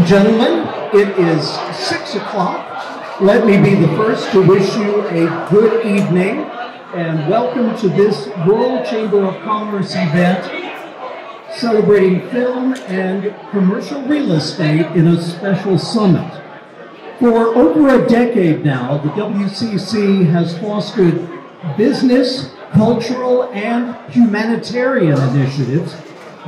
and gentlemen, it is 6 o'clock. Let me be the first to wish you a good evening and welcome to this World Chamber of Commerce event celebrating film and commercial real estate in a special summit. For over a decade now, the WCC has fostered business, cultural, and humanitarian initiatives.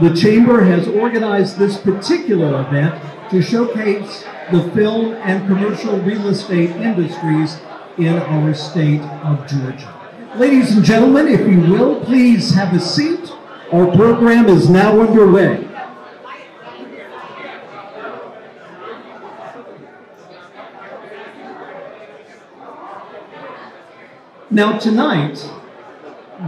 The Chamber has organized this particular event to showcase the film and commercial real estate industries in our state of Georgia. Ladies and gentlemen, if you will, please have a seat. Our program is now underway. Now tonight,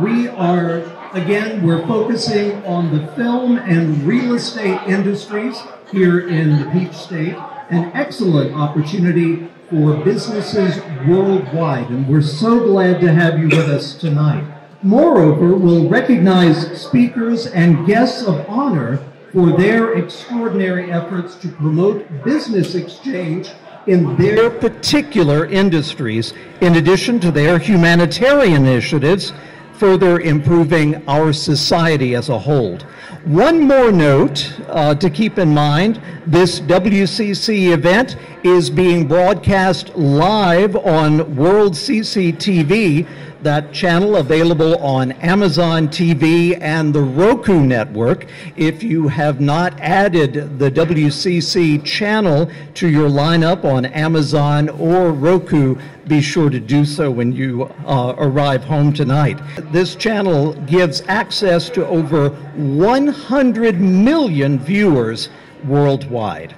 we're focusing on the film and real estate industries here in the Peach State, an excellent opportunity for businesses worldwide, and we're so glad to have you with us tonight. Moreover, we'll recognize speakers and guests of honor for their extraordinary efforts to promote business exchange in their particular industries, in addition to their humanitarian initiatives, further improving our society as a whole. One more note to keep in mind, this WCC event is being broadcast live on World CCTV, that channel available on Amazon TV and the Roku network. If you have not added the WCC channel to your lineup on Amazon or Roku, be sure to do so when you arrive home tonight. This channel gives access to over 100 million viewers worldwide.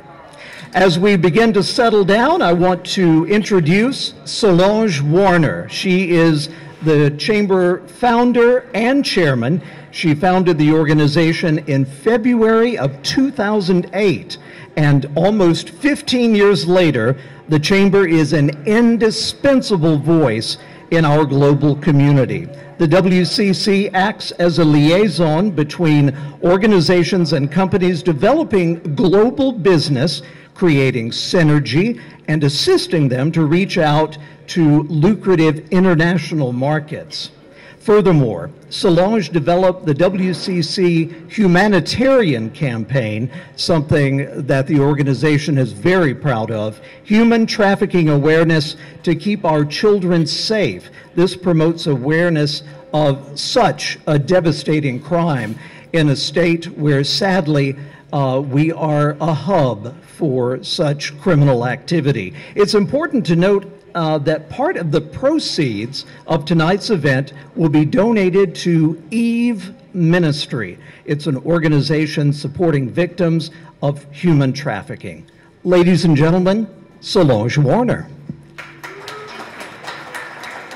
As we begin to settle down, I want to introduce Solange Warner. She is the Chamber founder and chairman. She founded the organization in February of 2008, and almost 15 years later, the Chamber is an indispensable voice in our global community. The WCC acts as a liaison between organizations and companies developing global business, creating synergy, and assisting them to reach out to lucrative international markets. Furthermore, Solange developed the WCC humanitarian campaign, something that the organization is very proud of, human trafficking awareness to keep our children safe. This promotes awareness of such a devastating crime in a state where, sadly, we are a hub for such criminal activity. It's important to note that part of the proceeds of tonight's event will be donated to Eve Ministry. It's an organization supporting victims of human trafficking. Ladies and gentlemen, Solange Warner.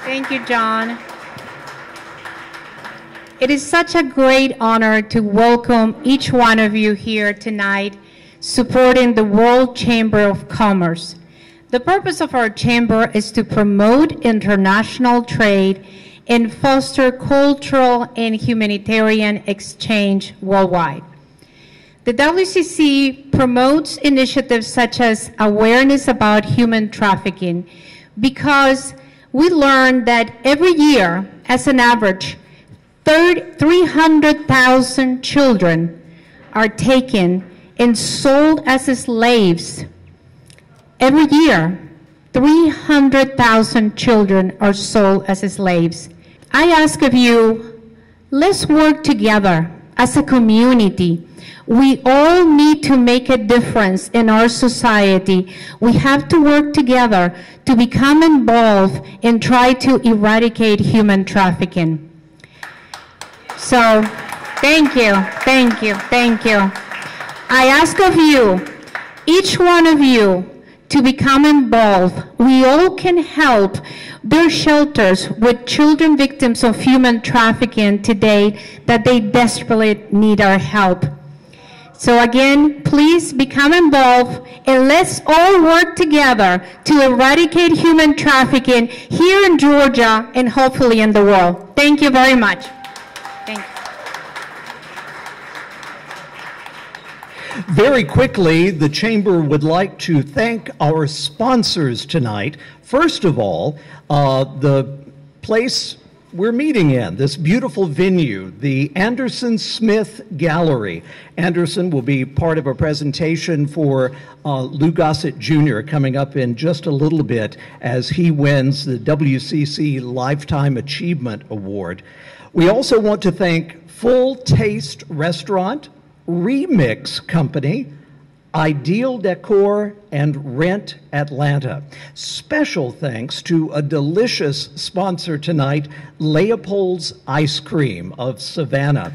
Thank you, John. It is such a great honor to welcome each one of you here tonight supporting the World Chamber of Commerce. The purpose of our chamber is to promote international trade and foster cultural and humanitarian exchange worldwide. The WCC promotes initiatives such as awareness about human trafficking because we learned that every year, as an average, 300,000 children are taken and sold as slaves. Every year, 300,000 children are sold as slaves. I ask of you, let's work together as a community. We all need to make a difference in our society. We have to work together to become involved and try to eradicate human trafficking. So, thank you, thank you, thank you. I ask of you, each one of you, to become involved. We all can help their shelters with children victims of human trafficking today that they desperately need our help. So again, please become involved and let's all work together to eradicate human trafficking here in Georgia and hopefully in the world. Thank you very much. Thank you. Very quickly, the Chamber would like to thank our sponsors tonight. First of all, the place we're meeting in, this beautiful venue, the Anderson Smith Gallery. Anderson will be part of a presentation for Lou Gossett Jr. coming up in just a little bit as he wins the WCC Lifetime Achievement Award. We also want to thank Full Taste Restaurant, Remix Company, Ideal Decor, and Rent Atlanta. Special thanks to a delicious sponsor tonight, Leopold's Ice Cream of Savannah.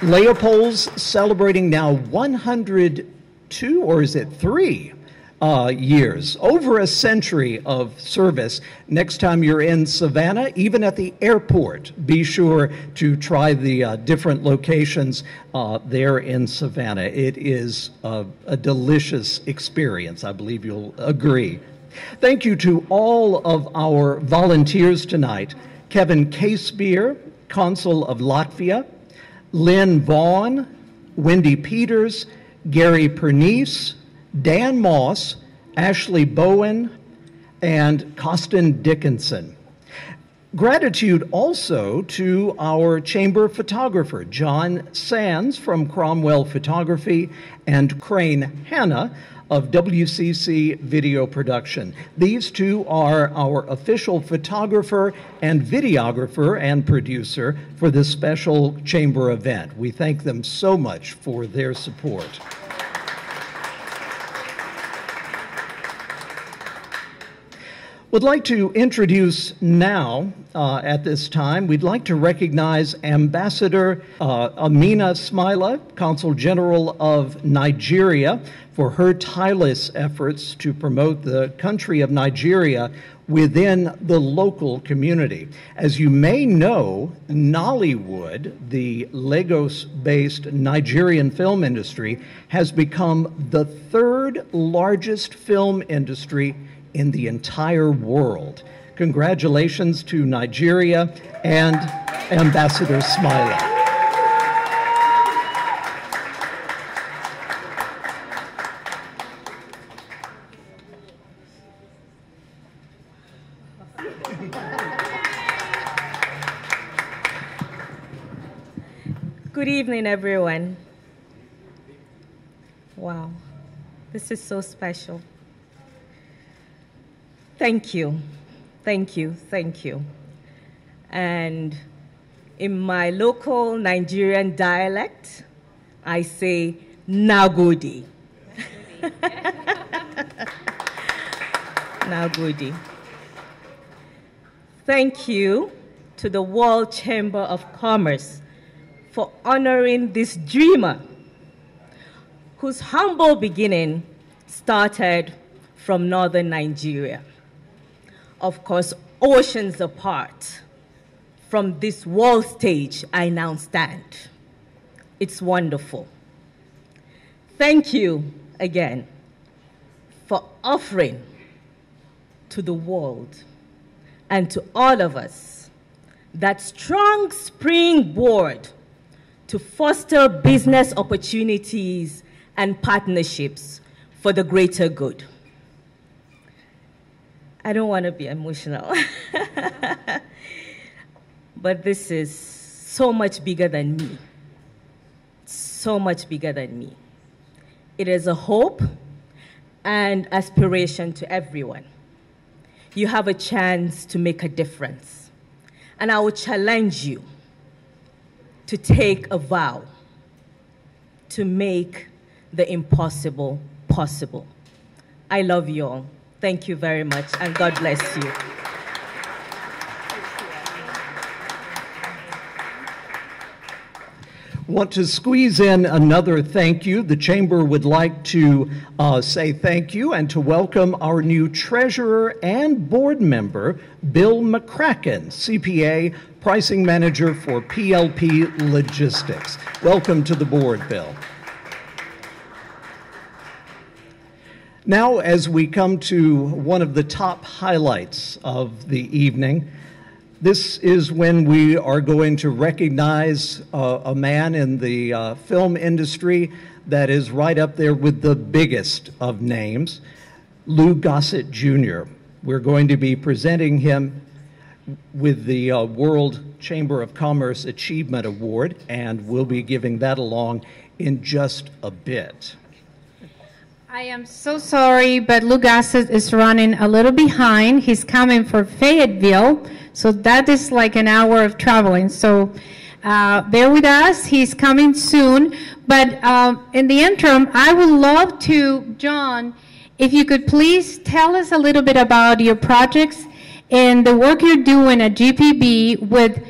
Leopold's celebrating now 102, or is it 3? Years, over a century of service. Next time you're in Savannah, even at the airport, be sure to try the different locations there in Savannah. It is a delicious experience. I believe you'll agree. Thank you to all of our volunteers tonight. Kevin Casebeer, Consul of Latvia, Lynn Vaughn, Wendy Peters, Gary Pernice, Dan Moss, Ashley Bowen, and Costin Dickinson. Gratitude also to our chamber photographer, John Sands from Cromwell Photography, and Crane Hanna of WCC Video Production. These two are our official photographer and videographer and producer for this special chamber event. We thank them so much for their support. Would like to introduce now, at this time, we'd like to recognize Ambassador Amina Smaila, Consul General of Nigeria, for her tireless efforts to promote the country of Nigeria within the local community. As you may know, Nollywood, the Lagos-based Nigerian film industry, has become the third largest film industry in the entire world. Congratulations to Nigeria and Ambassador Smaila. Good evening, everyone. Wow, this is so special. Thank you, thank you, thank you. And in my local Nigerian dialect, I say, Nagodi. Nagodi. Thank you to the World Chamber of Commerce for honoring this dreamer whose humble beginning started from northern Nigeria. Of course, oceans apart from this world stage, I now stand. It's wonderful. Thank you again for offering to the world and to all of us that strong springboard to foster business opportunities and partnerships for the greater good. I don't want to be emotional, but this is so much bigger than me, so much bigger than me. It is a hope and aspiration to everyone. You have a chance to make a difference, and I will challenge you to take a vow to make the impossible possible. I love you all. Thank you very much, and God bless you. Want to squeeze in another thank you. The Chamber would like to say thank you and to welcome our new treasurer and board member, Bill McCracken, CPA, pricing manager for PLP Logistics. Welcome to the board, Bill. Now, as we come to one of the top highlights of the evening, This is when we are going to recognize a man in the film industry that is right up there with the biggest of names, Lou Gossett Jr. We're going to be presenting him with the World Chamber of Commerce Achievement Award, and we'll be giving that along in just a bit. I am so sorry, but Lou Gossett is running a little behind. He's coming for Fayetteville, so that is like an hour of traveling. So bear with us. He's coming soon. But in the interim, I would love to, John, if you could please tell us a little bit about your projects and the work you're doing at GPB with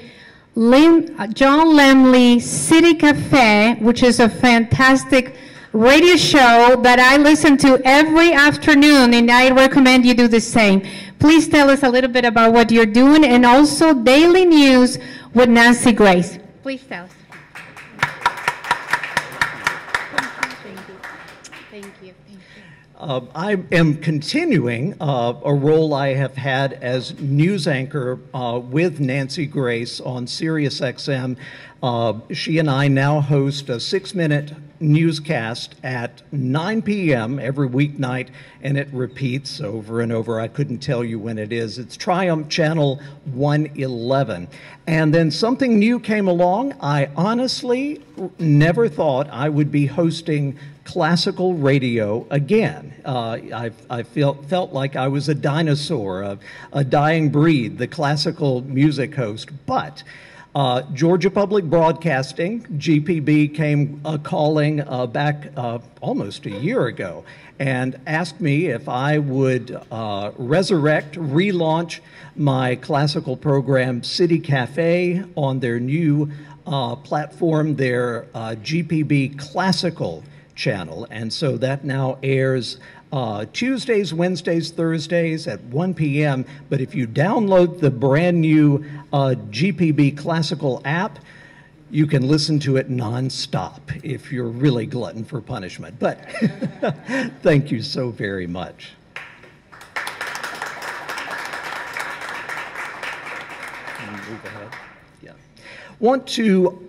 John Lemley City Cafe, which is a fantastic radio show that I listen to every afternoon, and I recommend you do the same. Please tell us a little bit about what you're doing, and also Daily News with Nancy Grace. Please tell us. Thank you. I am continuing a role I have had as news anchor with Nancy Grace on Sirius XM. She and I now host a 6-minute newscast at 9 p.m. every weeknight, and it repeats over and over. I couldn't tell you when it is. It's Triumph Channel 111. And then something new came along. I honestly never thought I would be hosting classical radio again. I felt like I was a dinosaur, a dying breed, the classical music host. But Georgia Public Broadcasting, GPB, came calling back almost a year ago and asked me if I would resurrect, relaunch my classical program, City Cafe, on their new platform, their GPB Classical channel. And so that now airs Tuesdays, Wednesdays, Thursdays at 1 p.m. But if you download the brand new GPB Classical app, you can listen to it nonstop if you're really glutton for punishment. But thank you so very much. Move ahead. Yeah. Want to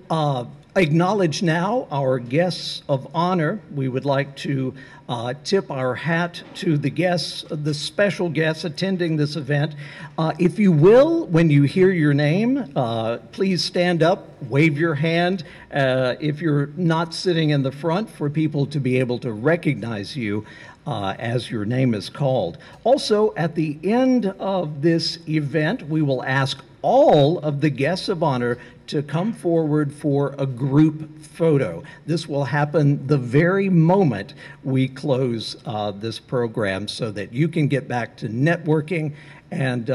acknowledge now our guests of honor. We would like to tip our hat to the guests, the special guests attending this event. If you will, when you hear your name, please stand up, wave your hand if you're not sitting in the front, for people to be able to recognize you as your name is called. Also, at the end of this event, we will ask all of the guests of honor to come forward for a group photo. This will happen the very moment we close this program, so that you can get back to networking and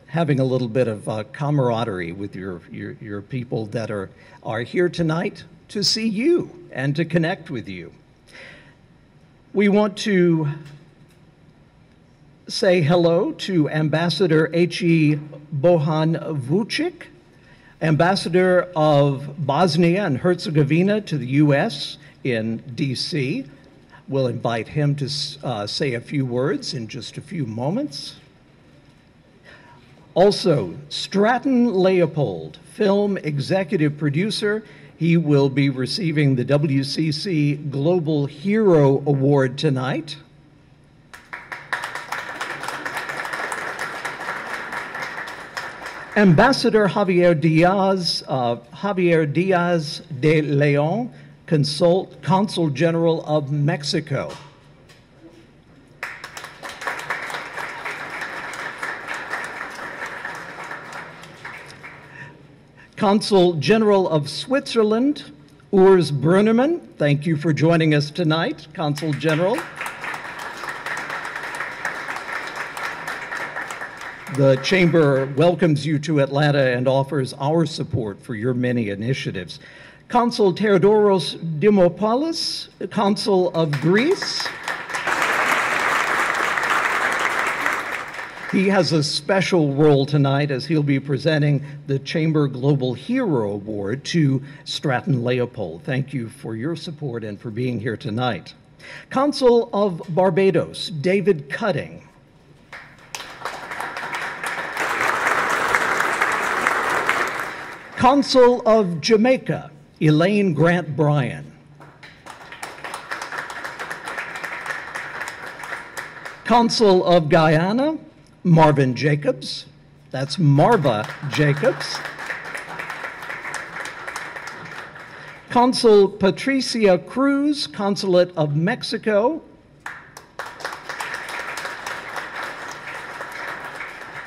having a little bit of camaraderie with your people that are here tonight to see you and to connect with you. We want to say hello to Ambassador H.E. Bohan Vucic, Ambassador of Bosnia and Herzegovina to the U.S. in D.C. We'll invite him to say a few words in just a few moments. Also, Stratton Leopold, film executive producer. He will be receiving the WCC Global Hero Award tonight. Ambassador Javier Diaz de Leon, Consul General of Mexico. Consul General of Switzerland, Urs Brunnermann. Thank you for joining us tonight, Consul General. The Chamber welcomes you to Atlanta and offers our support for your many initiatives. Consul Theodoros Dimopoulos, Consul of Greece. He has a special role tonight, as he'll be presenting the Chamber Global Hero Award to Stratton Leopold. Thank you for your support and for being here tonight. Consul of Barbados, David Cutting. Consul of Jamaica, Elaine Grant Bryan. Consul of Guyana, Marvin Jacobs. That's Marva Jacobs. Consul Patricia Cruz, Consulate of Mexico.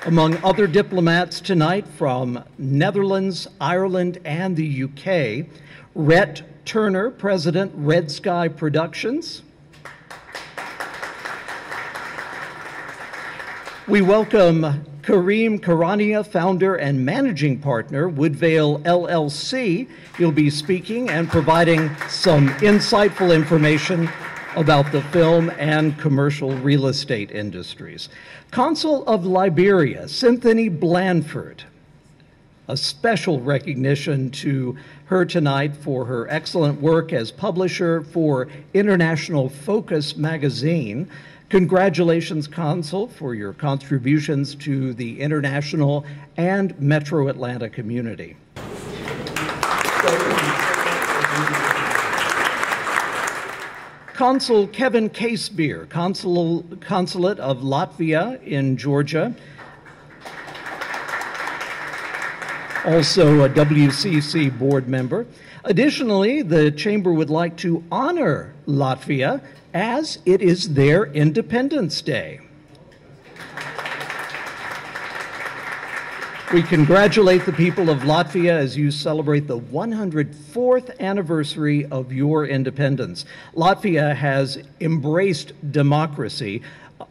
Among other diplomats tonight from Netherlands, Ireland, and the UK, Rhett Turner, President, Red Sky Productions. We welcome Kareem Karania, founder and managing partner, Woodvale LLC. He'll be speaking and providing some insightful information about the film and commercial real estate industries. Consul of Liberia, Cynthia Blandford. A special recognition to her tonight for her excellent work as publisher for International Focus magazine. Congratulations, Consul, for your contributions to the international and Metro Atlanta community. Consul Kevin Casebeer, Consulate of Latvia in Georgia, also a WCC board member. Additionally, the Chamber would like to honor Latvia as it is their Independence Day. We congratulate the people of Latvia as you celebrate the 104th anniversary of your independence. Latvia has embraced democracy,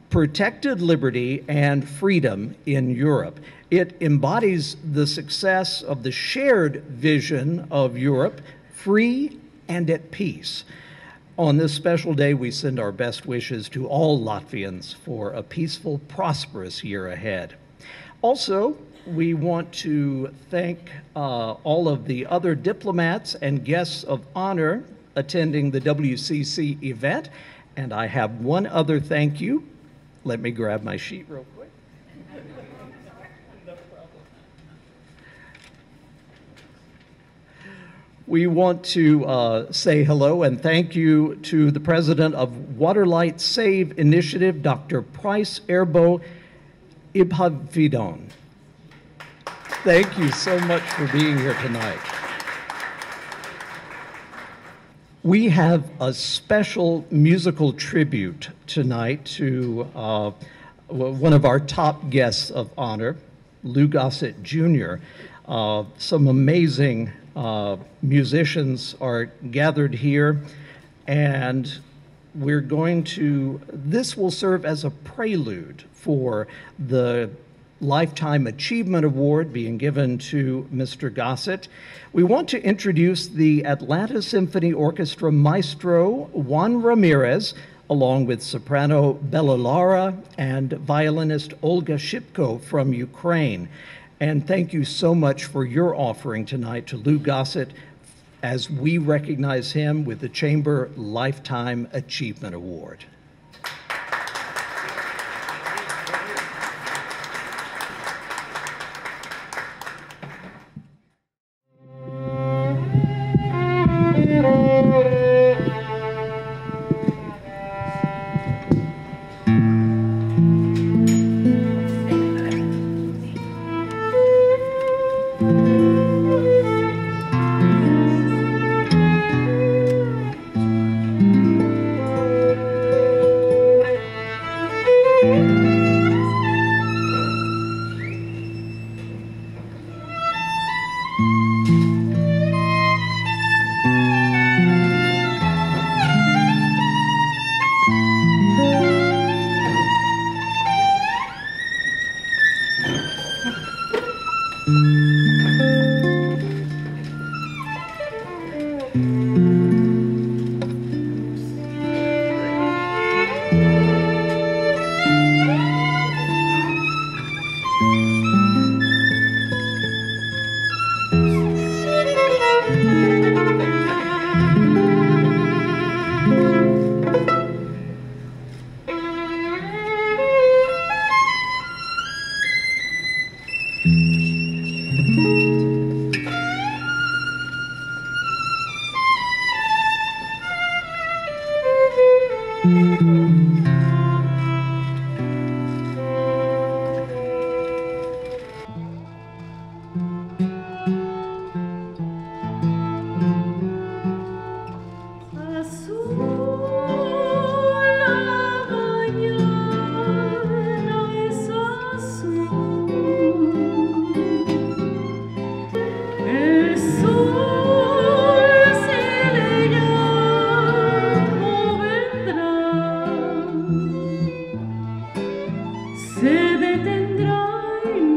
protected liberty, and freedom in Europe. It embodies the success of the shared vision of Europe, free and at peace. On this special day, we send our best wishes to all Latvians for a peaceful, prosperous year ahead. Also, we want to thank all of the other diplomats and guests of honor attending the WCC event. And I have one other thank you. Let me grab my sheet real quick. We want to say hello and thank you to the president of Waterlight Save Initiative, Dr. Price Erbo Ibhavidon. Thank you so much for being here tonight. We have a special musical tribute tonight to one of our top guests of honor, Lou Gossett Jr. Some amazing musicians are gathered here, and this will serve as a prelude for the Lifetime Achievement Award being given to Mr. Gossett. We want to introduce the Atlanta Symphony Orchestra maestro Juan Ramirez, along with soprano Bella Lara and violinist Olga Shipko from Ukraine. And thank you so much for your offering tonight to Lou Gossett as we recognize him with the Chamber Lifetime Achievement Award.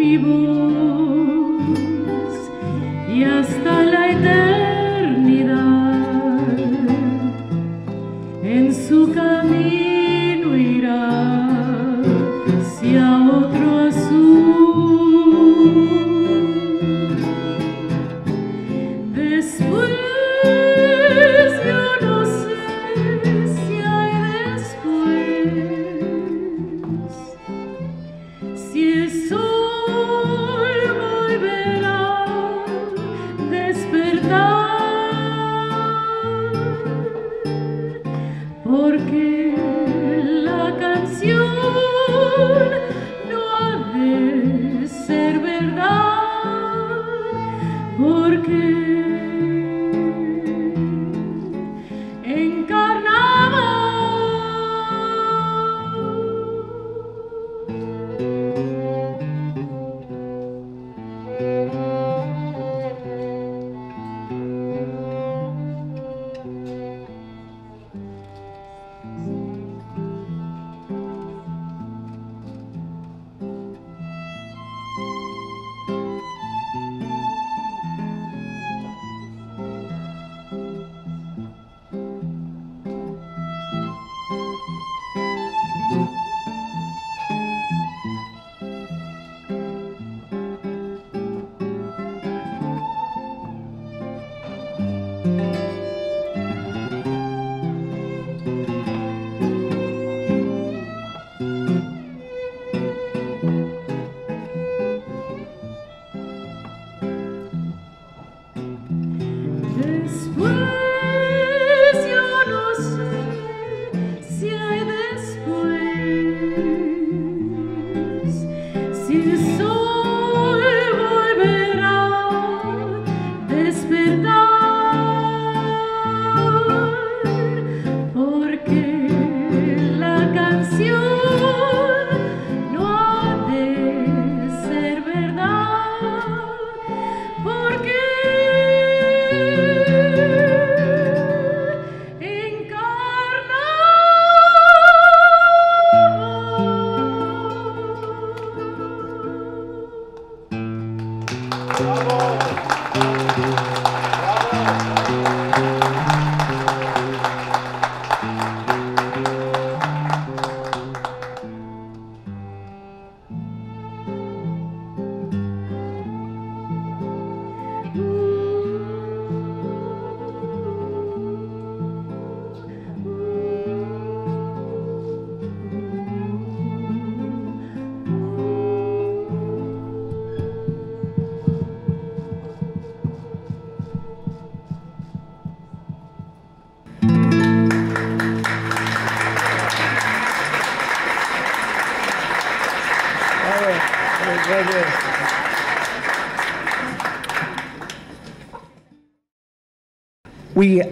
vivos y hasta la eternidad en su camino irá hacia otro azul. Después yo no sé si hay después, si el sol volverá a despertar, porque la canción no ha de ser verdad, porque encarnaba. Después yo no sé si hay después, si el sol volverá a despertar, porque la canción no ha de ser verdad, porque We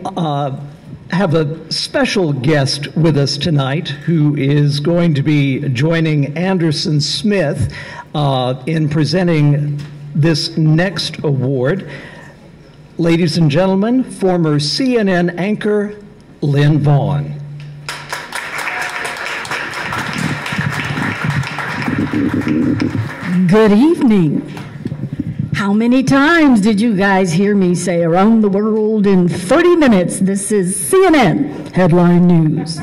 have a special guest with us tonight who is going to be joining Anderson Smith in presenting this next award. Ladies and gentlemen, former CNN anchor Lynn Vaughn. Good evening. How many times did you guys hear me say around the world in 30 minutes? This is CNN Headline News.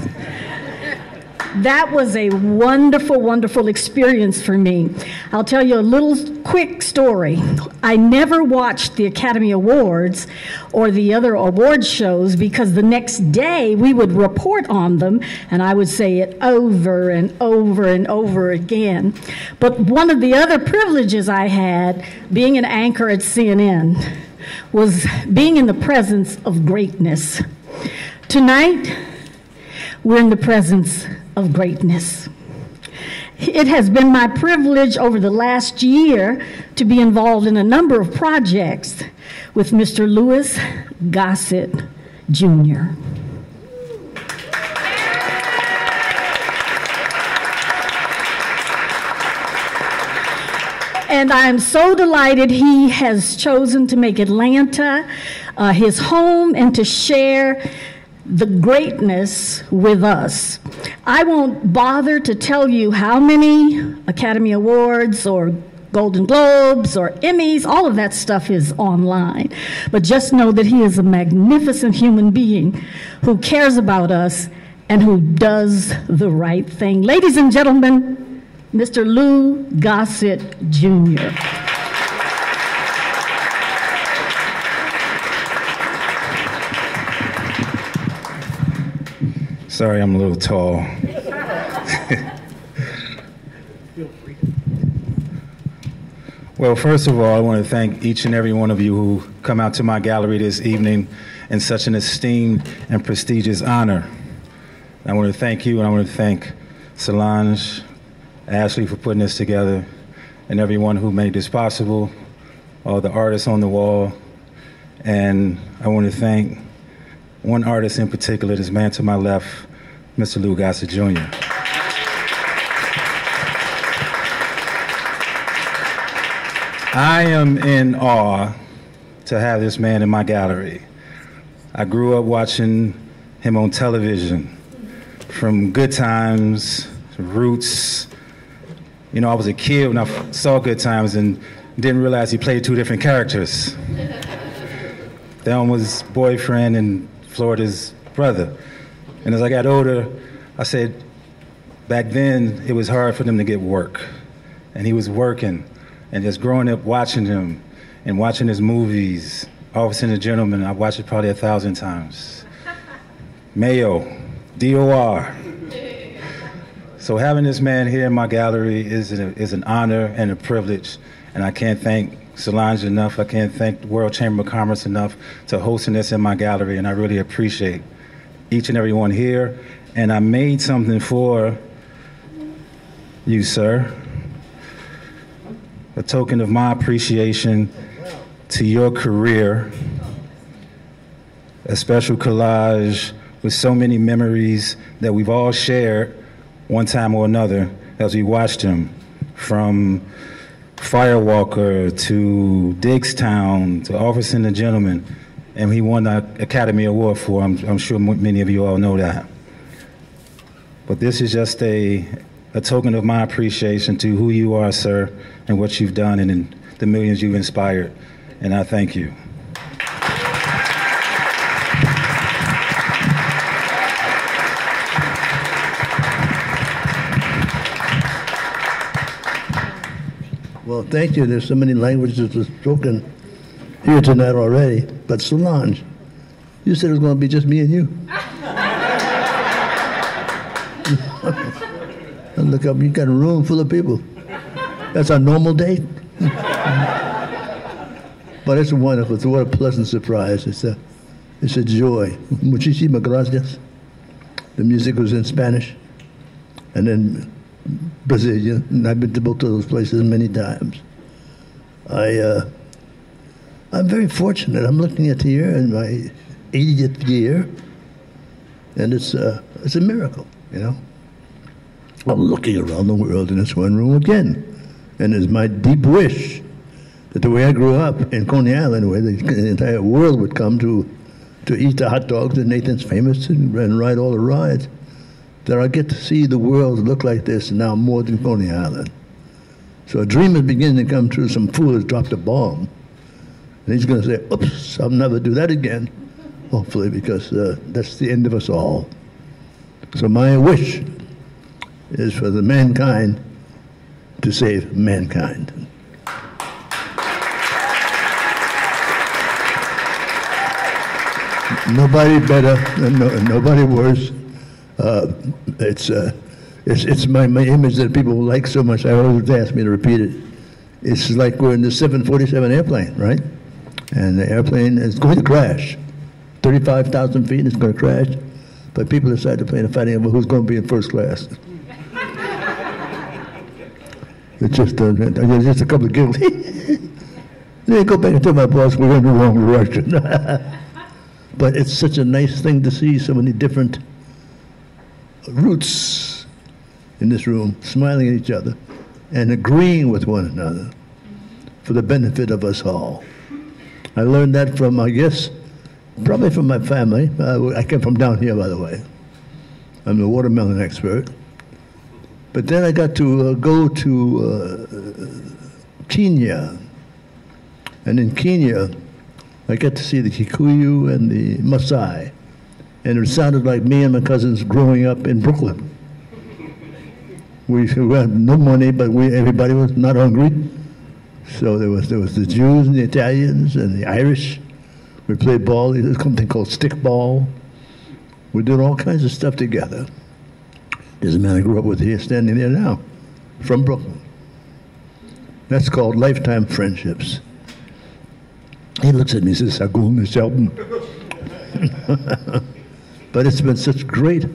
That was a wonderful, wonderful experience for me. I'll tell you a little quick story. I never watched the Academy Awards or the other award shows because the next day we would report on them and I would say it over and over and over again. But one of the other privileges I had being an anchor at CNN was being in the presence of greatness. Tonight, we're in the presence of greatness. It has been my privilege over the last year to be involved in a number of projects with Mr. Louis Gossett Jr. And I'm so delighted he has chosen to make Atlanta his home and to share the greatness with us. I won't bother to tell you how many Academy Awards or Golden Globes or Emmys, all of that stuff is online. But just know that he is a magnificent human being who cares about us and who does the right thing. Ladies and gentlemen, Mr. Lou Gossett Jr. Sorry, I'm a little tall. Well, first of all, I want to thank each and every one of you who come out to my gallery this evening in such an esteemed and prestigious honor. I want to thank you, and I want to thank Solange, Ashley for putting this together, and everyone who made this possible, all the artists on the wall. And I want to thank one artist in particular, this man to my left, Mr. Lou Gossett Jr. I am in awe to have this man in my gallery. I grew up watching him on television, from Good Times, Roots. You know, I was a kid when I saw Good Times and didn't realize he played two different characters. Thelma's boyfriend and Florida's brother. And as I got older, I said, back then it was hard for them to get work. And he was working. And just growing up watching him and watching his movies, Officer and the Gentleman, I've watched it probably 1,000 times. Mayo, DOR. So having this man here in my gallery is an honor and a privilege. And I can't thank Solange enough. I can't thank the World Chamber of Commerce enough to hosting this in my gallery. And I really appreciate each and every one here. And I made something for you, sir. A token of my appreciation to your career, a special collage with so many memories that we've all shared one time or another as we watched him, from Firewalker to Diggstown to Officer and the Gentleman, and he won the Academy Award for. I'm sure many of you all know that. But this is just a token of my appreciation to who you are, sir, and what you've done and the millions you've inspired, and I thank you. Well, thank you. There's so many languages that spoken here tonight already. But Solange, you said it was going to be just me and you. And look up, you got a room full of people. That's our normal date. But it's wonderful. It's what a pleasant surprise. It's a joy. Muchísimas gracias. The music was in Spanish, and then Brazilian, and I've been to both of those places many times. I'm very fortunate. I'm looking at here in my 80th year, and it's a miracle, you know. I'm looking around the world in this one room again, and it's my deep wish that the way I grew up in Coney Island, where the entire world would come to eat the hot dogs that Nathan's famous and ride all the rides, that I get to see the world look like this now more than Coney Island. So a dream is beginning to come true. Some fool has dropped a bomb, and he's going to say, oops, I'll never do that again, hopefully, because that's the end of us all. So my wish is for the mankind to save mankind. Nobody better, nobody worse. It's my image that people like so much. I always ask me to repeat it. It's like we're in the 747 airplane, right? And the airplane is going to crash. 35,000 feet, it's going to crash. But people decide to play the fighting over who's going to be in first class. It's just a couple of giggles. Then go back and tell my boss we're in the wrong direction. But it's such a nice thing to see so many different roots in this room, smiling at each other and agreeing with one another for the benefit of us all. I learned that from, I guess, probably from my family. I came from down here, by the way. I'm the watermelon expert. But then I got to go to Kenya. And in Kenya, I got to see the Kikuyu and the Maasai. And it sounded like me and my cousins growing up in Brooklyn. We had no money, but everybody was not hungry. So there was the Jews and the Italians and the Irish. We played ball. There's something called stick ball. We did all kinds of stuff together. There's a man I grew up with here standing there now, from Brooklyn. That's called lifetime friendships. He looks at me and says, "Sagul Nishelton." But it's been such great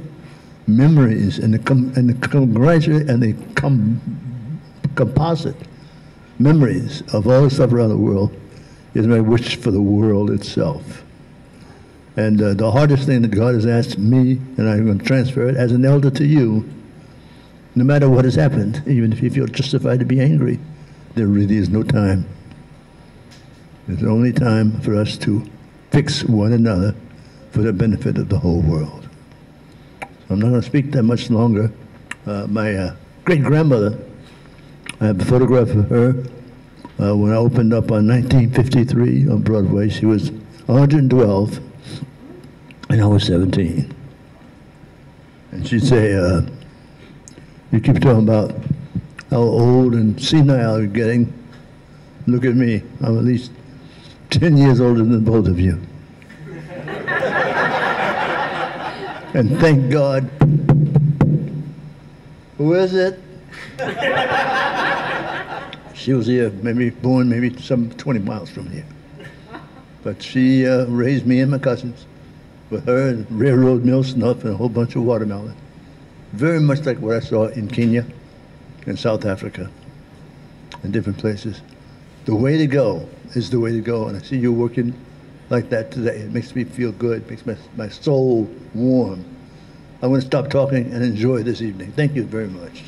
memories and the composite memories of all the stuff around the world is my wish for the world itself. And the hardest thing that God has asked me, and I'm going to transfer it as an elder to you, no matter what has happened, even if you feel justified to be angry, there really is no time. There's only time for us to fix one another for the benefit of the whole world. I'm not going to speak that much longer. My great-grandmother, I have a photograph of her when I opened up on 1953 on Broadway. She was 112, and I was 17. And she'd say, "You keep talking about how old and senile you're getting. Look at me. I'm at least 10 years older than both of you." And thank God. Who is it? She was here, born some 20 miles from here. But she raised me and my cousins with her and railroad mill snuff and a whole bunch of watermelon. Very much like what I saw in Kenya and South Africa and different places. The way to go is the way to go. And I see you working like that today. It makes me feel good. It makes my soul warm. I'm going to stop talking and enjoy this evening. Thank you very much.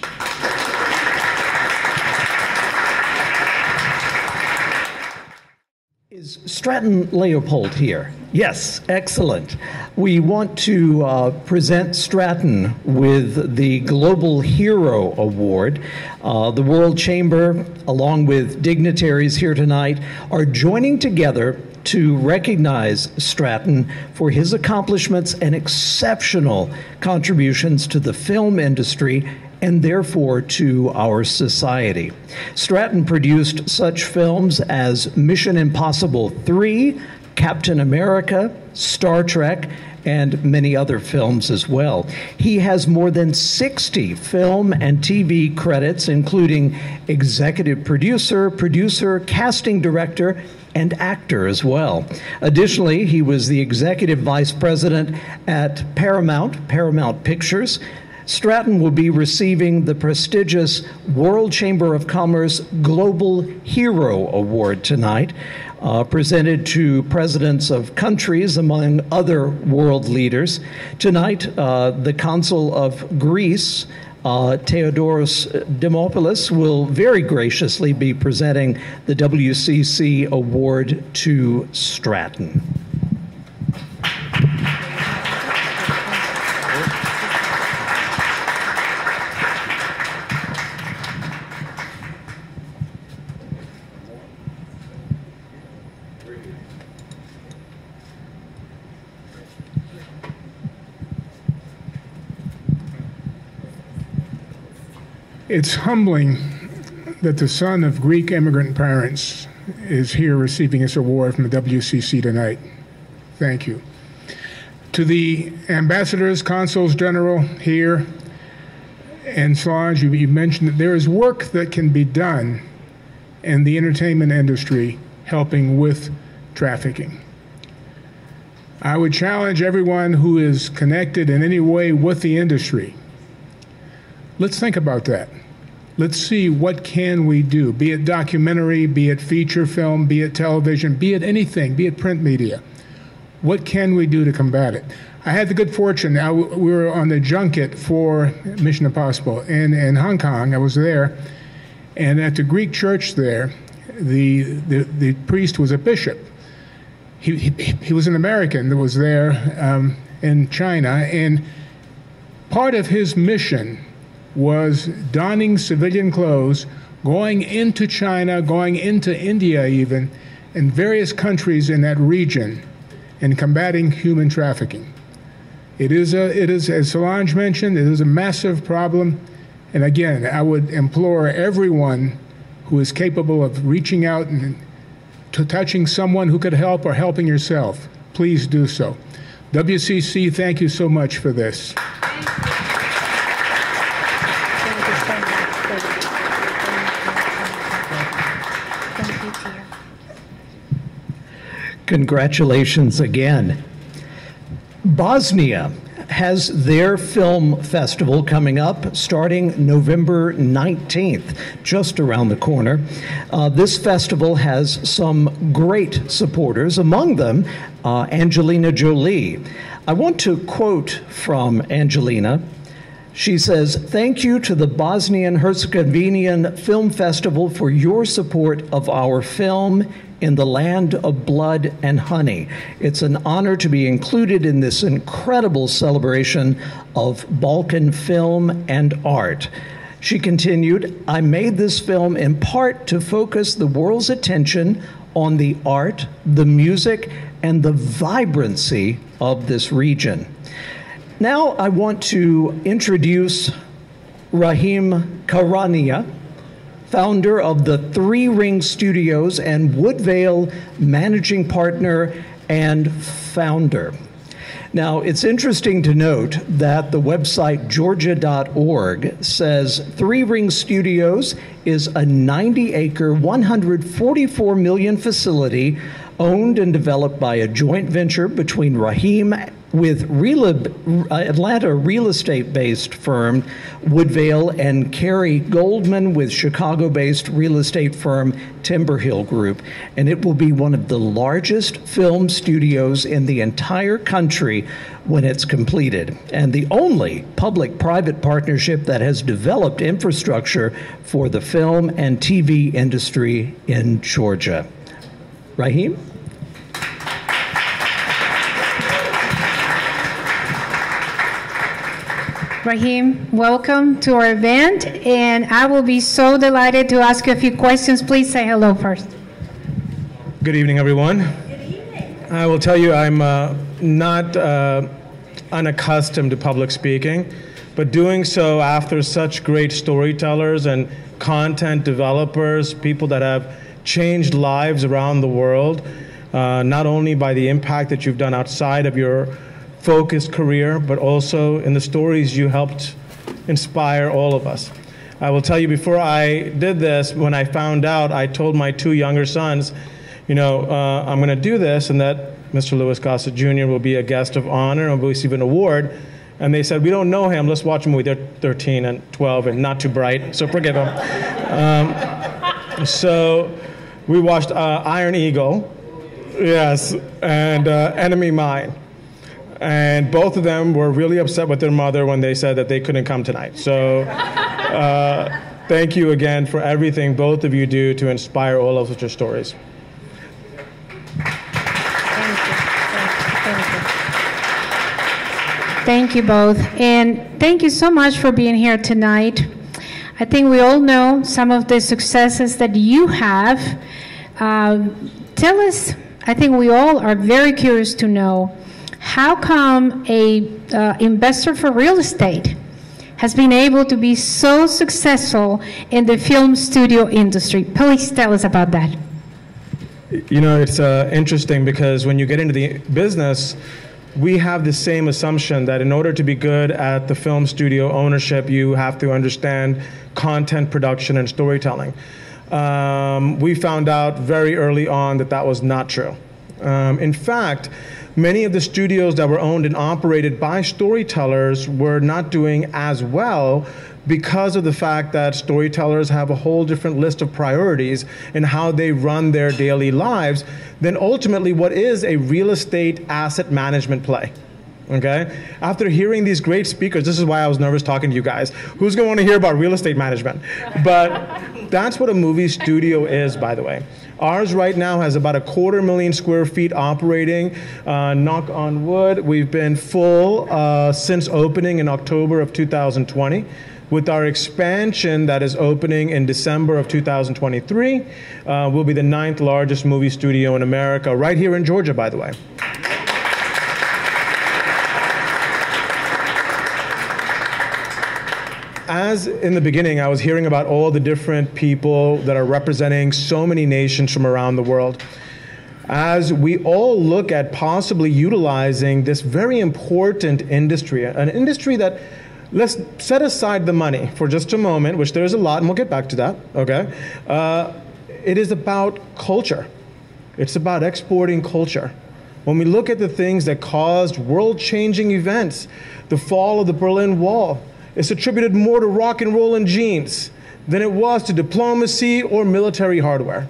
Is Stratton Leopold here? Yes, excellent. We want to present Stratton with the Global Hero Award. The World Chamber, along with dignitaries here tonight, are joining together to recognize Stratton for his accomplishments and exceptional contributions to the film industry and therefore to our society. Stratton produced such films as Mission Impossible 3, Captain America, Star Trek, and many other films as well. He has more than 60 film and TV credits, including executive producer, casting director, and actor as well. Additionally, he was the executive vice president at Paramount Pictures. Stratton will be receiving the prestigious World Chamber of Commerce Global Hero Award tonight, presented to presidents of countries, among other world leaders. Tonight, the Consul of Greece, Theodoros Dimopoulos, will very graciously be presenting the WCC award to Stratton. It's humbling that the son of Greek immigrant parents is here receiving this award from the WCC tonight. Thank you. To the ambassadors, consuls general here, and Solange, you mentioned that there is work that can be done in the entertainment industry helping with trafficking. I would challenge everyone who is connected in any way with the industry. Let's think about that. Let's see what can we do, be it documentary, be it feature film, be it television, be it anything, be it print media. What can we do to combat it? I had the good fortune, we were on the junket for Mission Impossible in Hong Kong. I was there, and at the Greek church there, the priest was a bishop. He was an American that was there in China, and part of his mission was donning civilian clothes going into China, going into India even, and various countries in that region, and combating human trafficking. It is, as Solange mentioned, it is a massive problem. And again, I would implore everyone who is capable of reaching out and to touching someone who could help or helping yourself, please do so. WCC, thank you so much for this. Congratulations again. Bosnia has their film festival coming up starting November 19th, just around the corner. This festival has some great supporters, among them Angelina Jolie. I want to quote from Angelina. She says, "Thank you to the Bosnian Herzegovinian Film Festival for your support of our film in the land of blood and honey. It's an honor to be included in this incredible celebration of Balkan film and art." She continued, "I made this film in part to focus the world's attention on the art, the music, and the vibrancy of this region." Now I want to introduce Rahim Karania, founder of the Three Ring Studios and Woodvale managing partner and founder. Now, it's interesting to note that the website georgia.org says Three Ring Studios is a 90-acre, 144 million facility owned and developed by a joint venture between Rahim with Atlanta real estate-based firm Woodvale and Carrie Goldman with Chicago-based real estate firm Timber Hill Group. And it will be one of the largest film studios in the entire country when it's completed, and the only public-private partnership that has developed infrastructure for the film and TV industry in Georgia. Rahim? Rahim, welcome to our event, and I will be so delighted to ask you a few questions. Please say hello first. Good evening, everyone. Good evening. I will tell you I'm not unaccustomed to public speaking, but doing so after such great storytellers and content developers, people that have changed lives around the world, not only by the impact that you've done outside of your focused career, but also in the stories you helped inspire all of us. I will tell you, before I did this, when I found out, I told my two younger sons, you know, I'm going to do this, and that Mr. Louis Gossett Jr. will be a guest of honor and will receive an award. And they said, we don't know him, let's watch a movie. They're 13 and 12 and not too bright, so forgive them. So we watched Iron Eagle, yes, and Enemy Mine. And both of them were really upset with their mother when they said that they couldn't come tonight. So thank you again for everything both of you do to inspire all of us with your stories. Thank you both. And thank you so much for being here tonight. I think we all know some of the successes that you have. Tell us, I think we all are very curious to know, how come a investor for real estate has been able to be so successful in the film studio industry? Please tell us about that. You know, it's interesting because when you get into the business, we have the same assumption that in order to be good at the film studio ownership, you have to understand content production and storytelling. We found out very early on that that was not true. In fact, many of the studios that were owned and operated by storytellers were not doing as well because of the fact that storytellers have a whole different list of priorities in how they run their daily lives than ultimately what is a real estate asset management play. Okay? After hearing these great speakers, this is why I was nervous talking to you guys. Who's going to want to hear about real estate management? But that's what a movie studio is, by the way. Ours right now has about 250,000 square feet operating. Knock on wood, we've been full since opening in October of 2020. With our expansion that is opening in December of 2023, we'll be the 9th largest movie studio in America, right here in Georgia, by the way. As in the beginning, I was hearing about all the different people that are representing so many nations from around the world. As we all look at possibly utilizing this very important industry, an industry that, let's set aside the money for just a moment, which there's a lot, and we'll get back to that, okay? It is about culture. It's about exporting culture. When we look at the things that caused world-changing events, the fall of the Berlin Wall, it's attributed more to rock and roll and jeans than it was to diplomacy or military hardware.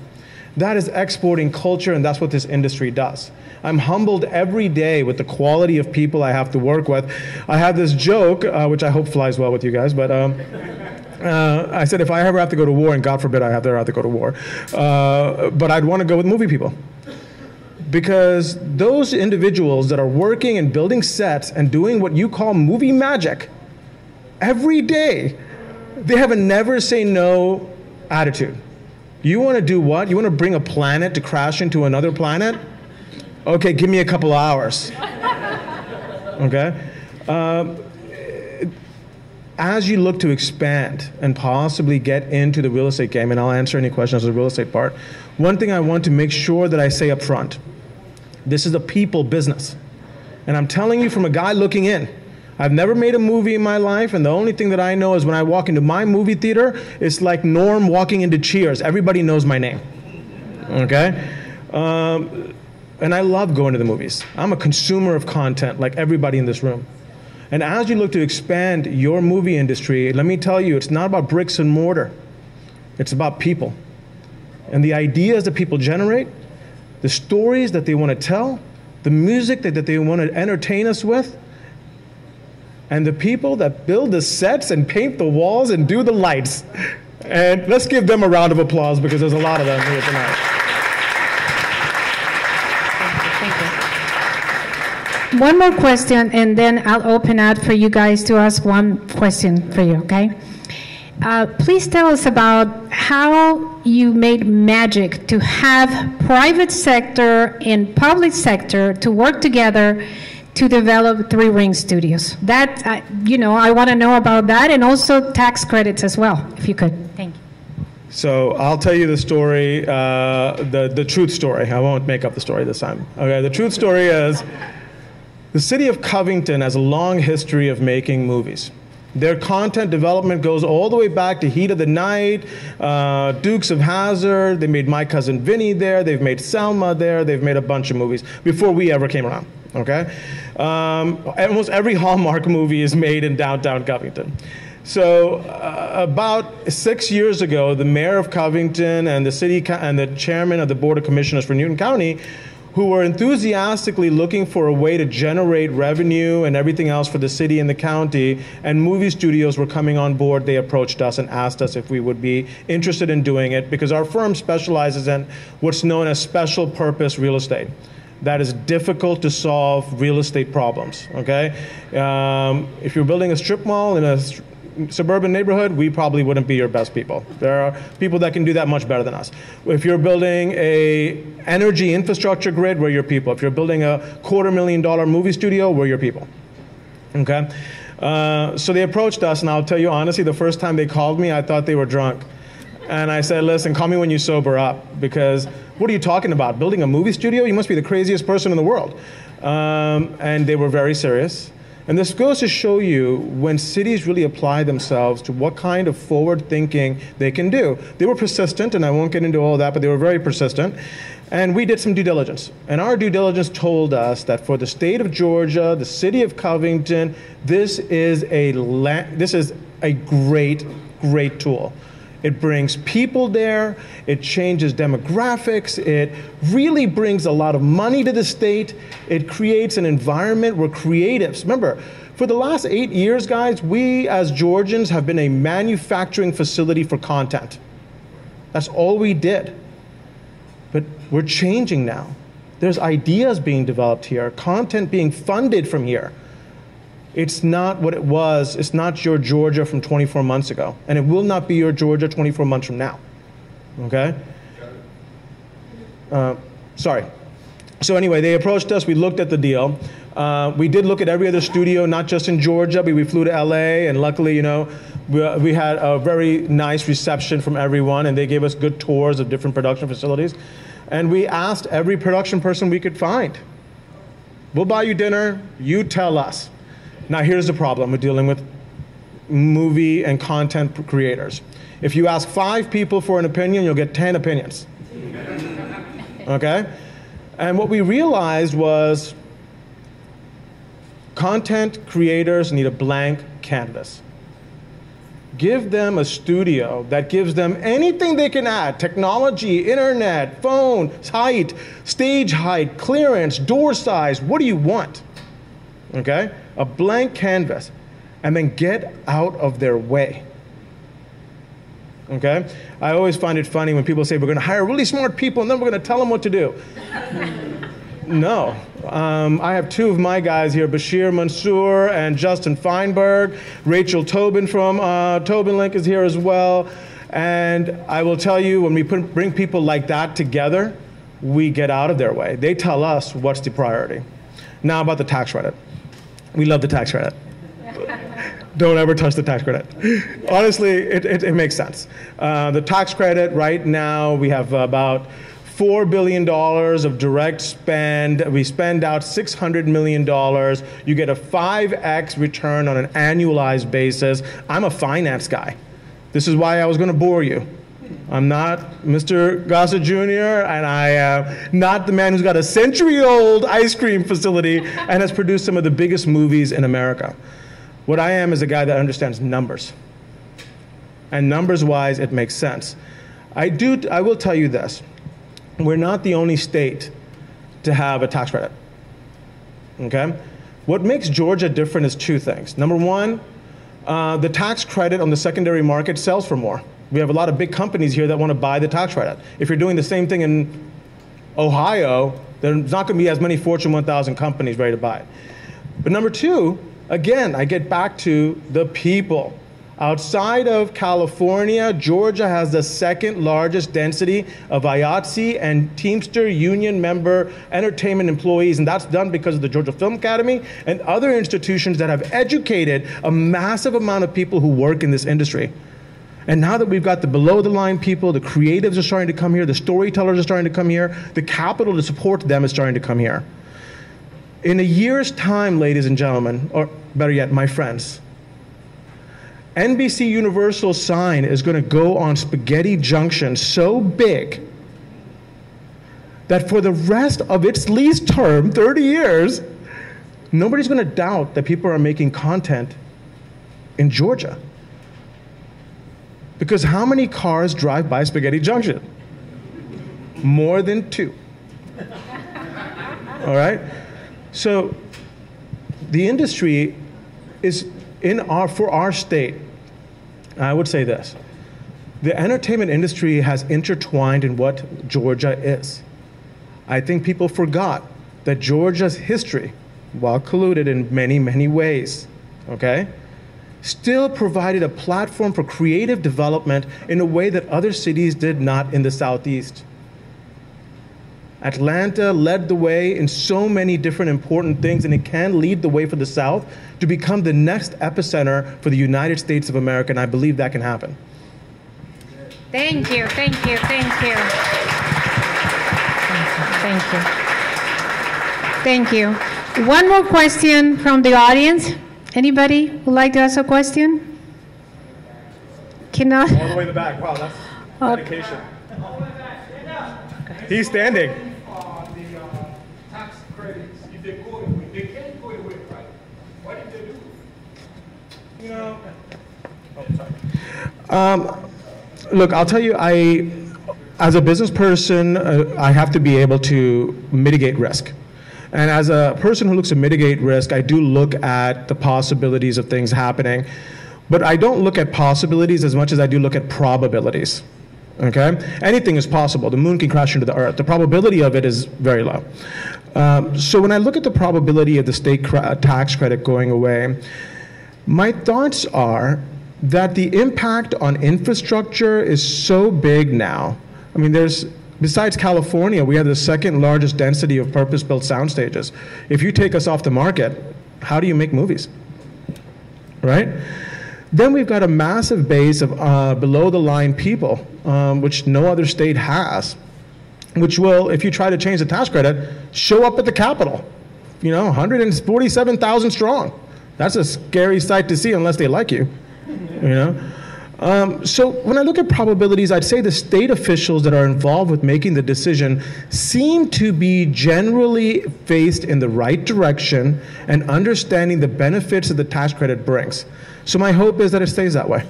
That is exporting culture, and that's what this industry does. I'm humbled every day with the quality of people I have to work with. I have this joke, which I hope flies well with you guys, but I said if I ever have to go to war, and God forbid I ever have to go to war, but I'd want to go with movie people. Because those individuals that are working and building sets and doing what you call movie magic, every day, they have a never say no attitude. You want to do what? You want to bring a planet to crash into another planet? Okay, give me a couple hours. Okay? As you look to expand and possibly get into the real estate game, and I'll answer any questions on the real estate part, one thing I want to make sure that I say up front, this is a people business. And I'm telling you from a guy looking in, I've never made a movie in my life, and the only thing that I know is when I walk into my movie theater, it's like Norm walking into Cheers. Everybody knows my name, okay? And I love going to the movies. I'm a consumer of content like everybody in this room. And as you look to expand your movie industry, let me tell you, it's not about bricks and mortar. It's about people. And the ideas that people generate, the stories that they want to tell, the music that they want to entertain us with, and the people that build the sets and paint the walls and do the lights. And let's give them a round of applause because there's a lot of them here tonight. Thank you. One more question, and then I'll open out for you guys to ask one question for you, okay? Please tell us about how you made magic to have private sector and public sector to work together to develop Three Ring Studios. That, I want to know about that, and also tax credits as well, if you could. Thank you. So I'll tell you the story, the truth story. I won't make up the story this time. Okay, the truth story is the city of Covington has a long history of making movies. Their content development goes all the way back to Heat of the Night, Dukes of Hazzard. They made My Cousin Vinny there. They've made Selma there. They've made a bunch of movies before we ever came around. Okay, almost every Hallmark movie is made in downtown Covington. So about 6 years ago, the mayor of Covington and the city and the chairman of the Board of Commissioners for Newton County, who were enthusiastically looking for a way to generate revenue and everything else for the city and the county, and movie studios were coming on board, they approached us and asked us if we would be interested in doing it, because our firm specializes in what's known as special purpose real estate. That is difficult to solve real estate problems, okay? If you're building a strip mall in a suburban neighborhood, we probably wouldn't be your best people. There are people that can do that much better than us. If you're building a energy infrastructure grid, we're your people. If you're building a $250,000 movie studio, we're your people, okay? So they approached us, and I'll tell you honestly, the first time they called me, I thought they were drunk. And I said, listen, call me when you sober up, because what are you talking about? Building a movie studio? You must be the craziest person in the world. And they were very serious. And this goes to show you when cities really apply themselves to what kind of forward thinking they can do. They were persistent, and I won't get into all that, but they were very persistent. And we did some due diligence. And our due diligence told us that for the state of Georgia, the city of Covington, this is a great, great tool. It brings people there, it changes demographics, it really brings a lot of money to the state, it creates an environment where creatives, remember, for the last 8 years, guys, we as Georgians have been a manufacturing facility for content. That's all we did. But we're changing now. There's ideas being developed here, content being funded from here. It's not what it was. It's not your Georgia from 24 months ago. And it will not be your Georgia 24 months from now. Okay? Sorry. So anyway, they approached us. We looked at the deal. We did look at every other studio, not just in Georgia, but we flew to LA, and luckily, you know, we had a very nice reception from everyone, and they gave us good tours of different production facilities. And we asked every production person we could find, we'll buy you dinner, you tell us. Now here's the problem with dealing with movie and content creators. If you ask 5 people for an opinion, you'll get 10 opinions. Okay? And what we realized was content creators need a blank canvas. Give them a studio that gives them anything they can add: technology, internet, phone, height, stage height, clearance, door size. What do you want? Okay? A blank canvas. And then get out of their way. Okay? I always find it funny when people say we're going to hire really smart people and then we're going to tell them what to do. No. I have 2 of my guys here, Bashir Mansour and Justin Feinberg. Rachel Tobin from Tobin Link is here as well. And I will tell you, when we bring people like that together, we get out of their way. They tell us what's the priority. Now about the tax credit. We love the tax credit. Don't ever touch the tax credit. Honestly, it makes sense. The tax credit right now, we have about $4 billion of direct spend. We spend out $600 million. You get a 5x return on an annualized basis. I'm a finance guy. This is why I was going to bore you. I'm not Mr. Gossett Jr., and I am not the man who's got a century-old ice cream facility and has produced some of the biggest movies in America. What I am is a guy that understands numbers. And numbers-wise, it makes sense. I will tell you this. We're not the only state to have a tax credit. Okay? What makes Georgia different is 2 things. Number one, the tax credit on the secondary market sells for more. We have a lot of big companies here that want to buy the tax credit. If you're doing the same thing in Ohio, there's not going to be as many Fortune 1000 companies ready to buy it. But number 2, again, I get back to the people. Outside of California, Georgia has the 2nd largest density of IATSE and Teamster union member entertainment employees, and that's done because of the Georgia Film Academy and other institutions that have educated a massive amount of people who work in this industry. And now that we've got the below-the-line people, the creatives are starting to come here, the storytellers are starting to come here, the capital to support them is starting to come here. In a year's time, ladies and gentlemen, or better yet, my friends, NBC Universal's sign is going to go on Spaghetti Junction so big that for the rest of its lease term, 30 years, nobody's going to doubt that people are making content in Georgia. Because how many cars drive by Spaghetti Junction? More than 2. All right? So the industry is for our state, I would say this. The entertainment industry has intertwined in what Georgia is. I think people forgot that Georgia's history, while colluded in many, many ways, okay, still provided a platform for creative development in a way that other cities did not in the Southeast. Atlanta led the way in so many different important things, and it can lead the way for the South to become the next epicenter for the United States of America, and I believe that can happen. Thank you, thank you, thank you. Thank you. Thank you. One more question from the audience. Anybody would like to ask a question? Cannot? All the way in the back. Wow, that's dedication. He's standing. The tax credits, if they go away, they can't go away, right? Why did they do it? You know. Oh, sorry. Look, I'll tell you, as a business person, I have to be able to mitigate risk. And as a person who looks to mitigate risk, I do look at the possibilities of things happening. But I don't look at possibilities as much as I do look at probabilities. Okay? Anything is possible. The moon can crash into the earth. The probability of it is very low. So when I look at the probability of the state tax credit going away, my thoughts are that the impact on infrastructure is so big now. I mean, besides California, we have the second largest density of purpose-built sound stages. If you take us off the market, how do you make movies? Right? Then we've got a massive base of below-the-line people, which no other state has, which will, if you try to change the tax credit, show up at the Capitol. 147,000 strong. That's a scary sight to see unless they like you. So when I look at probabilities, I'd say the state officials that are involved with making the decision seem to be generally faced in the right direction and understanding the benefits that the tax credit brings. So my hope is that it stays that way.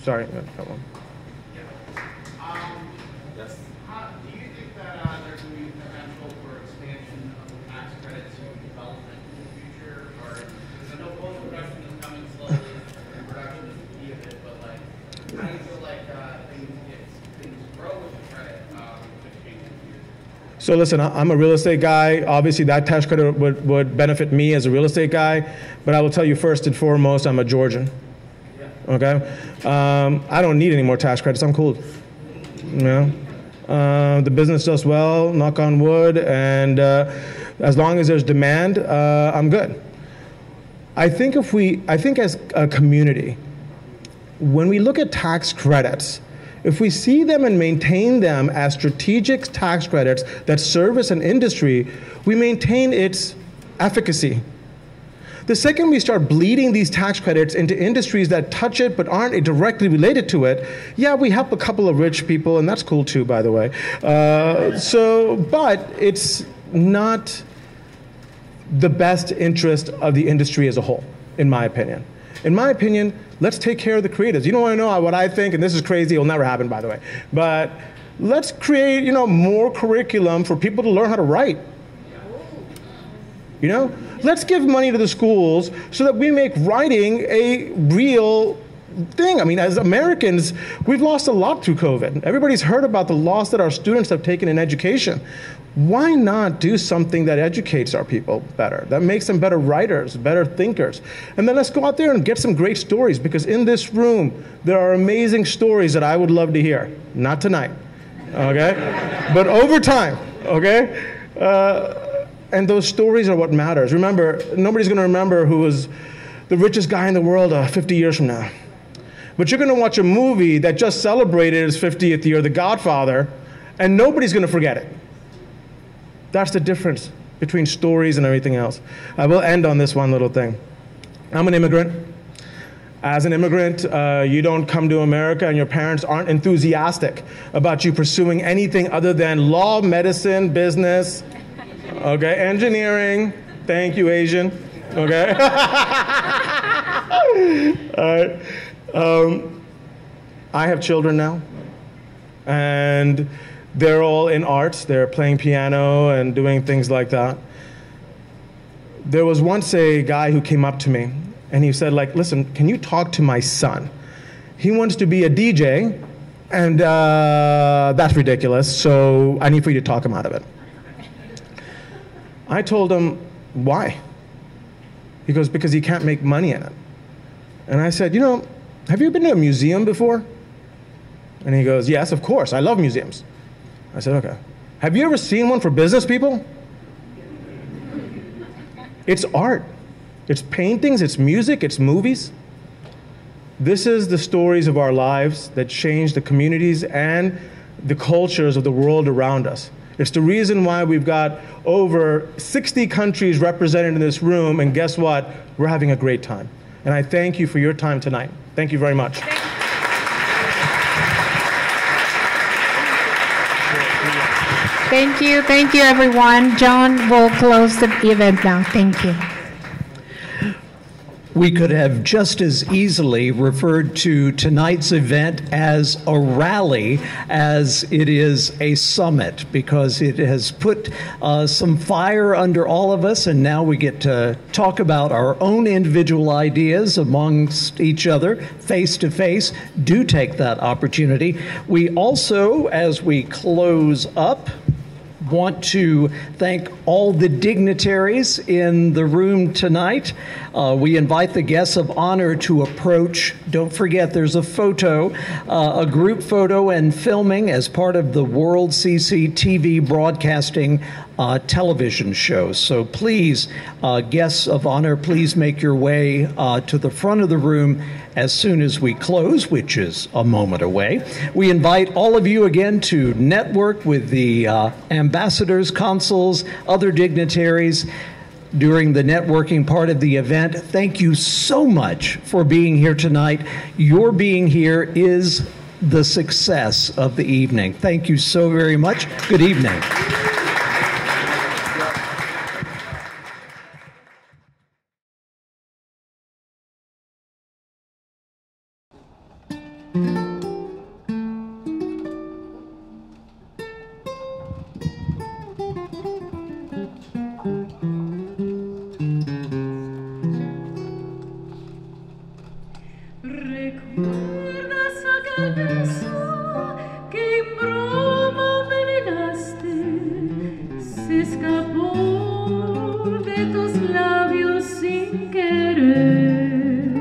Sorry. Do you think that there's going to be potential for expansion of the tax credit to development in the future? Or, because I know post-production is coming slowly, and production is the key of it, but like, how do you feel like things grow with the credit could change in the future? So listen, I'm a real estate guy. Obviously, that tax credit would benefit me as a real estate guy, but I will tell you first and foremost, I'm a Georgian. Okay, I don't need any more tax credits. I'm cool. The business does well, knock on wood, and as long as there's demand, I'm good. I think as a community, when we look at tax credits, if we see them and maintain them as strategic tax credits that service an industry, we maintain its efficacy. The second we start bleeding these tax credits into industries that touch it but aren't directly related to it, yeah, we help a couple of rich people, and that's cool too, by the way. But it's not the best interest of the industry as a whole, in my opinion. In my opinion, let's take care of the creatives. You don't want to know what I think, and this is crazy, it'll never happen, by the way. But let's create, more curriculum for people to learn how to write. Let's give money to the schools so that we make writing a real thing. I mean, as Americans, we've lost a lot through COVID. Everybody's heard about the loss that our students have taken in education. Why not do something that educates our people better, that makes them better writers, better thinkers? And then let's go out there and get some great stories, because in this room, there are amazing stories that I would love to hear. Not tonight, okay? But over time, okay? And those stories are what matters. Remember, nobody's going to remember who was the richest guy in the world 50 years from now. But you're going to watch a movie that just celebrated its 50th year, The Godfather, and nobody's going to forget it. That's the difference between stories and everything else. I will end on this one little thing. I'm an immigrant. As an immigrant, you don't come to America and your parents aren't enthusiastic about you pursuing anything other than law, medicine, business, okay, engineering. Thank you, Asian. Okay. All right. I have children now, and they're all in arts. They're playing piano and doing things like that. There was once a guy who came up to me, and he said, listen, can you talk to my son? He wants to be a DJ, and that's ridiculous, so I need for you to talk him out of it. I told him, why? He goes, because he can't make money in it. And I said, have you been to a museum before? And he goes, yes, of course, I love museums. I said, okay. Have you ever seen one for business people? It's art. It's paintings, it's music, it's movies. This is the stories of our lives that change the communities and the cultures of the world around us. It's the reason why we've got over 60 countries represented in this room, and guess what? We're having a great time. And I thank you for your time tonight. Thank you very much. Thank you, everyone. John will close the event now. Thank you. We could have just as easily referred to tonight's event as a rally as it is a summit, because it has put some fire under all of us, and now we get to talk about our own individual ideas amongst each other face to face. Do take that opportunity. We also, as we close up, want to thank all the dignitaries in the room tonight. We invite the guests of honor to approach. Don't forget, there's a photo, a group photo and filming as part of the World CC TV broadcasting television show. So please, guests of honor, please make your way to the front of the room as soon as we close, which is a moment away. We invite all of you again to network with the ambassadors, consuls, other dignitaries during the networking part of the event. Thank you so much for being here tonight. Your being here is the success of the evening. Thank you so very much. Good evening. ¿Recuerdas aquel beso que en broma me negaste? Se escapó de tus labios sin querer.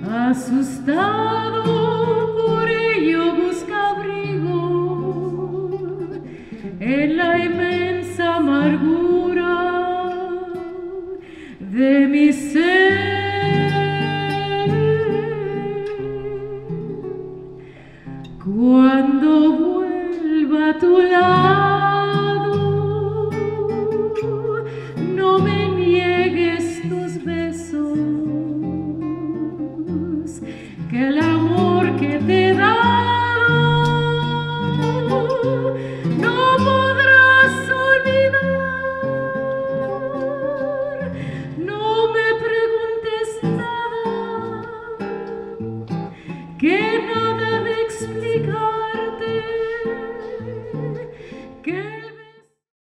Asustado por ello busca abrigo en la inmensa amargura de mi ser.